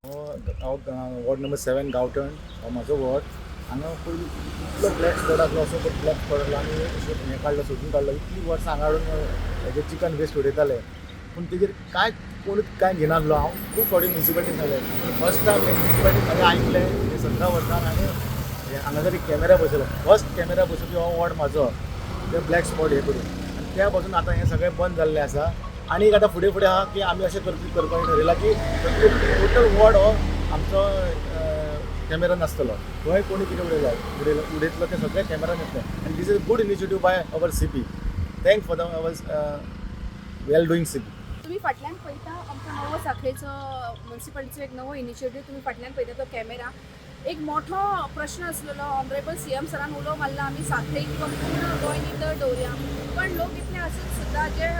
Ward number 7 गांवठण हो म्हाजो ward. हांगा पयलीं इतलो ब्लॅक स्पॉट आसलो, असो तो ब्लॅक स्पॉट आसलो. आमी हें काडलो, सोदून काडलो. इतलीं वर्सां हांगा हाडून हेजें चिकन वेस्ट उडयताले, पूण तेजेर कोणूच कांय घेनासलो. हांव खूब फावटी म्युन्सिपाल्टीन सांगलें, फर्स्ट टायम म्युन्सिपाल्टीन म्हाजें आयकलें. 17 वर्सांक हांगासर एक कॅमेरा बसयलो. फर्स्ट कॅमेरा बसोवपी हो वॉर्ड म्हाजो, ते ब्लॅक स्पॉट हें करून. आनी त्या पासून आतां हें सगळें बंद जाल्लें आसा. आनीक आतां फुडें फुडें आहा की आमी अशें करपाचें ठरयलां की टोटल वॉर्ड हो आमचो कॅमेरा नासतलो. थंय कोणी कितें उडयतलो ते सगळे कॅमेरा नासले. आनी this is a good initiative by our CP. Thank for the our well doing CP. तुम्ही फाटल्यान पळयता आमचो नवो सांखळेचो म्युन्सिपाल्टीचो एक नवो इनिशिएटीव तुम्ही फाटल्यान पळयता तो कॅमेरा. एक मोठो प्रश्न आसलेलो, ऑनरेबल सीएम सरान उलो मारला आमी सांखळे किंवा पूर्ण गोंय नितळ दवरया. पण लोक इतले आसून सुद्दां जे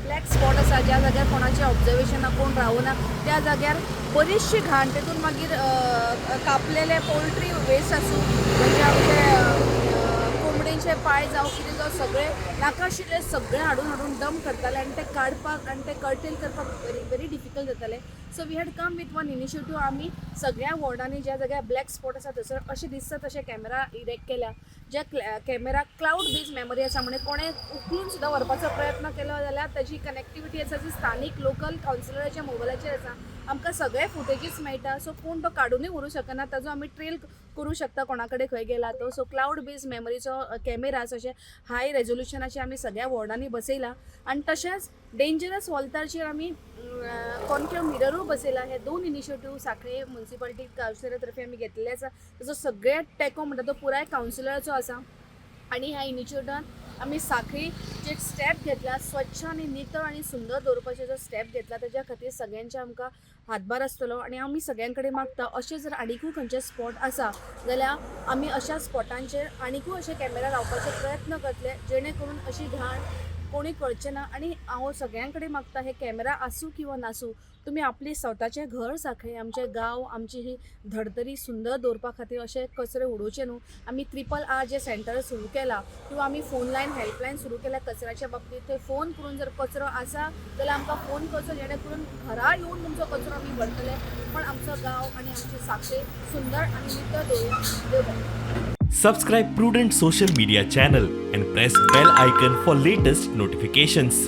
ब्लॅक स्पॉट आसा, ज्या जाग्यार कोणाचें ऑब्जर्वेशना कोण रावना त्या जाग्यार बरीचशी घाण, तेतून मागीर कापलेले पोल्ट्री वेस्ट आसूं, म्हणजे आमचे कोंबडेंचे पाय जावं कितें जावं सगळे नाकाशिल्ले सगळे हाडून डंप करताले आनी ते काडपाक आनी ते कर्टेल करपाक व्हेरी डिफिकल्ट जातालें. So we had come with one initiative. आमी सगळ्या वॉर्डांनी ज्या जाग्यार ब्लॅक स्पॉट आसा थंयसर अशें दिसता तशे कॅमेरा इरेक्ट केल्या. ज्या कॅमेरा क्लाउड बेज मेमरी आसा, म्हणजे कोणें उखलून सुद्दां व्हरपाचो प्रयत्न केलो जाल्यार ताजी कनेक्टिविटी आसा जी स्थानीक लोकल कावन्सिलराच्या मोबायलाचेर आसा. आमकां सगळे फुटेजीस मेळटा, सो कोण तो काडूनय व्हरूंक शकना, ताजो आमी ट्रेल करूं शकता कोणा कडेन खंय गेला तो. सो क्लाउड बेज मेमरीचो कॅमेरा अशे हाय रेजोल्युशनाचे आमी सगळ्या वॉर्डांनी बसयला. आनी तशेंच डेंजरस वॉल्ताचेर आमी कॉन्केव मिररूय बसयला. हे 2 इनिशिएटीव सांखळे म्युन्सिपाल्टी कावन्सिलरा तर्फे आमी घेतलेले आसा. ताजो सगळ्यात तेंको म्हणटा तो पुराय कावन्सिलराचो आसा. आनी ह्या इनिशिएटिव्हान आमी सांखळी जे स्टेप घेतला, स्वच्छ आनी नितळ आनी सुंदर दवरपाचे जो स्टेप घेतला, ताच्या खातीर सगळ्यांचे आमकां हातभार आसतलो. आनी आमी सगळ्यां कडेन मागता अशें जर आनीकूय खंयचे स्पॉट आसा जाल्यार आमी अशा स्पॉटांचेर आनीकूय अशे कॅमेरा लावपाचे प्रयत्न करतले, जेणे करून अशी घाण कोणी करचें ना. आनी हांव सगळ्यां कडेन मागता, हे कॅमेरा आसूं किंवा नासूं, तुमी आपली स्वताचें घर सांखळे, आमचें गांव, आमची ही धर्तरी सुंदर दवरपा खातीर अशे कचरे उडोवचे न्हू. आमी RRR जे सेंटर सुरू केला किंवा आमी फोन लायन हेल्पलायन सुरू केल्या कचऱ्याच्या बाबतीत. थंय फोन करून जर कचरो आसा जाल्यार आमकां फोन करचो, जेणे करून घरा येवन तुमचो कचरो आमी व्हरतले. पण आमचो गांव आनी आमची सांखळे सुंदर आनी नितळ दवरूया. Subscribe Prudent social media channel and press bell icon for latest notifications.